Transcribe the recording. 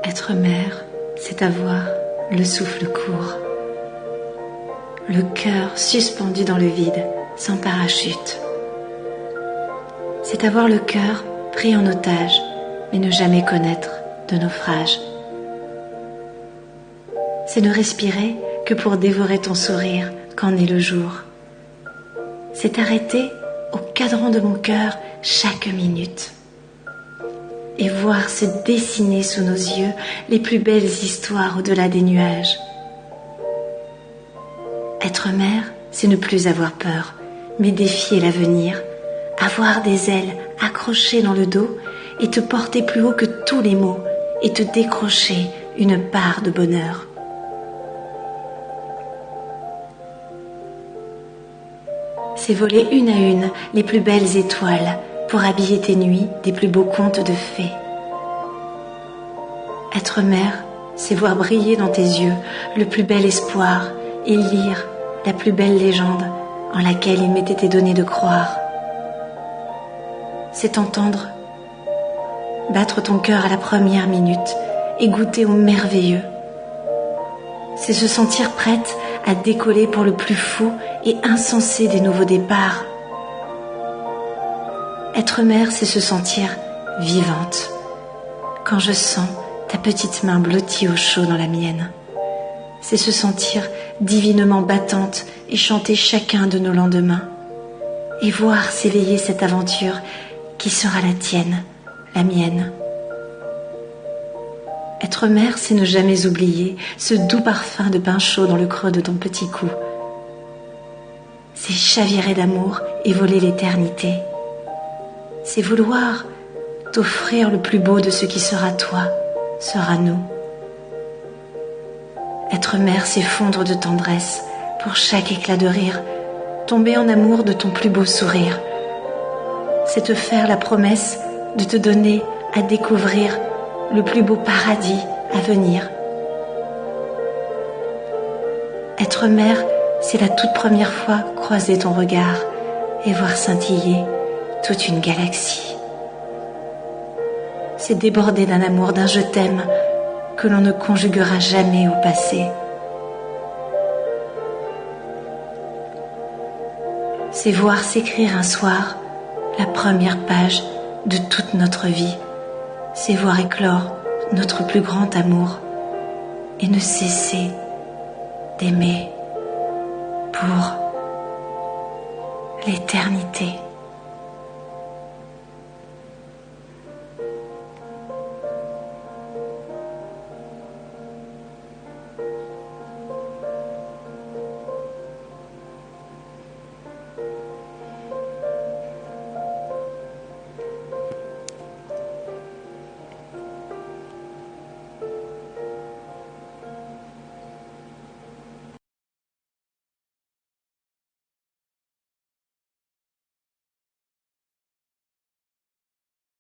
Être mère, c'est avoir le souffle court, le cœur suspendu dans le vide, sans parachute. C'est avoir le cœur pris en otage, mais ne jamais connaître de naufrage. C'est ne respirer que pour dévorer ton sourire quand naît le jour. C'est arrêter au cadran de mon cœur chaque minute et voir se dessiner sous nos yeux les plus belles histoires au-delà des nuages. Être mère, c'est ne plus avoir peur, mais défier l'avenir, avoir des ailes accrochées dans le dos et te porter plus haut que tous les maux et te décrocher une part de bonheur. C'est voler une à une les plus belles étoiles pour habiller tes nuits des plus beaux contes de fées. Être mère, c'est voir briller dans tes yeux le plus bel espoir et lire la plus belle légende en laquelle il m'était été donné de croire. C'est entendre battre ton cœur à la première minute et goûter au merveilleux. C'est se sentir prête à décoller pour le plus fou et insensé des nouveaux départs. Être mère, c'est se sentir vivante. Quand je sens ta petite main blottie au chaud dans la mienne, c'est se sentir divinement battante et chanter chacun de nos lendemains et voir s'éveiller cette aventure qui sera la tienne, la mienne. Être mère, c'est ne jamais oublier ce doux parfum de pain chaud dans le creux de ton petit cou. C'est chavirer d'amour et voler l'éternité. C'est vouloir t'offrir le plus beau de ce qui sera toi, sera nous. Être mère, c'est fondre de tendresse pour chaque éclat de rire, tomber en amour de ton plus beau sourire. C'est te faire la promesse de te donner à découvrir le plus beau paradis à venir. Être mère, c'est la toute première fois croiser ton regard et voir scintiller toute une galaxie. C'est déborder d'un amour, d'un je t'aime que l'on ne conjuguera jamais au passé. C'est voir s'écrire un soir la première page de toute notre vie. C'est voir éclore notre plus grand amour et ne cesser d'aimer pour l'éternité.